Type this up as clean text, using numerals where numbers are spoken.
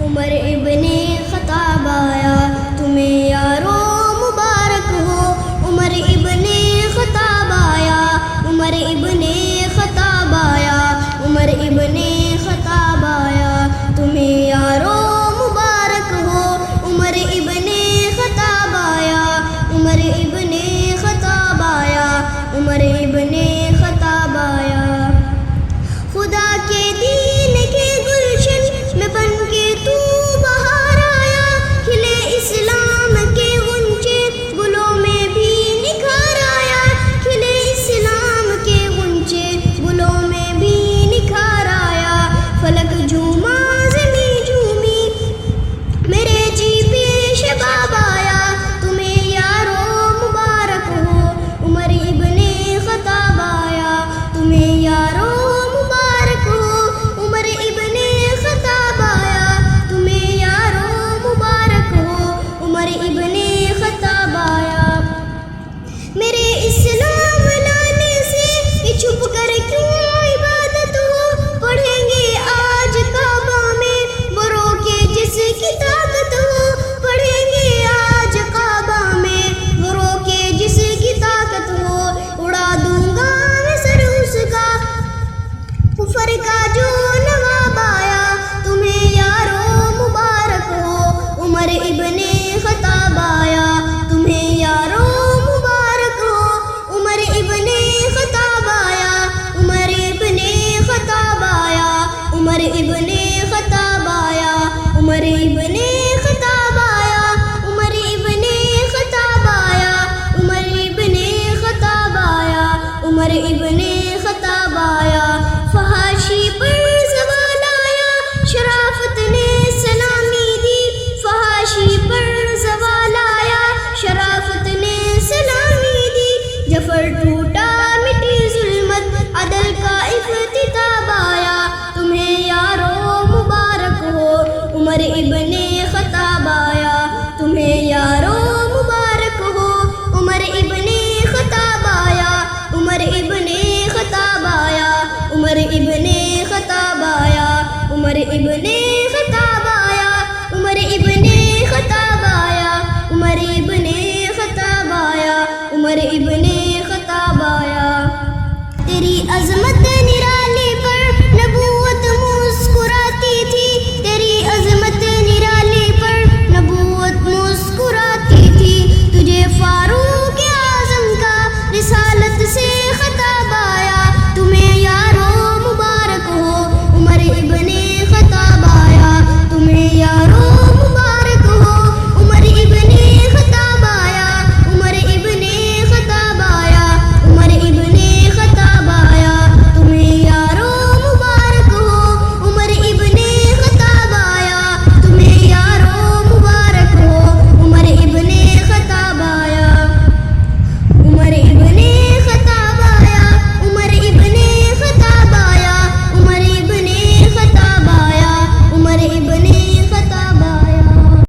عمر ابن خطاب آیا، تمہیں یارو مبارک ہو۔ عمر ابن خطاب آیا، عمر ابن خطاب آیا، عمر ابن خطاب آیا، تمہیں یارو مبارک ہو۔ عمر ابن خطاب آیا، عمر ابن خطاب آیا، عمر ابن خطاب آیا۔ خدا کے دین کے گلشن میں بن کے تو بہار آیا، کھلے اسلام کے غنچے گلوں میں بھی نکھار آیا، کھلے اسلام کے غنچے گلوں میں بھی نکھار آیا۔ فلک جھوما زمیں جھومی میرے جی پیش باب آیا، تمہیں یارو مبارک ہو۔ عمر ابن خطاب آیا، تمہیں یارو مبارک ہو۔ عمر ابن خطاب آیا، تمہیں یارو مبارک ہو۔ عمر ابن خطاب آیا۔ میرے اسلام لانے سے یہ چھپ کر کیوں عبادت ہو، پڑھیں گے آج کعبہ میں وہ رو کے جس کی طاقت ہو، پڑھیں گے آج کعبہ میں وہ رو کے جس کی طاقت ہو۔ اڑا دوں گا میں سر اس کا کفر کا جو نواب آیا، تمہیں یارو مبارک ہو۔ عمر ابن خطاب آیا، تمہیں یارو مبارک ہو۔ عمر ابن خطاب آیا، عمر ابن خطاب آیا، عمر ابن خطاب آیا، عمر ابن خطاب آیا، عمر ابن خطاب آیا، عمر ابن خطاب آیا، عمر ابن خطاب آیا۔ فحاشی پر زوال آیا، شرافت نے سلامی دی، فحاشی پر زوال آیا، شرافت نے سلامی دی۔ جفر ٹوٹا مٹی ظلمت، عدل کا افتتاب آیا، تمہیں یارو مبارک ہو۔ عمر ابن خطاب آیا، تمہیں یارو مبارک ہو۔ عمر ابن خطاب آیا، عمر ابن خطاب آیا، عمر ابن خطاب آیا، عمر ابن خطاب آیا، عمر ابن خطاب آیا، عمر ابن خطاب آیا، عمر ابن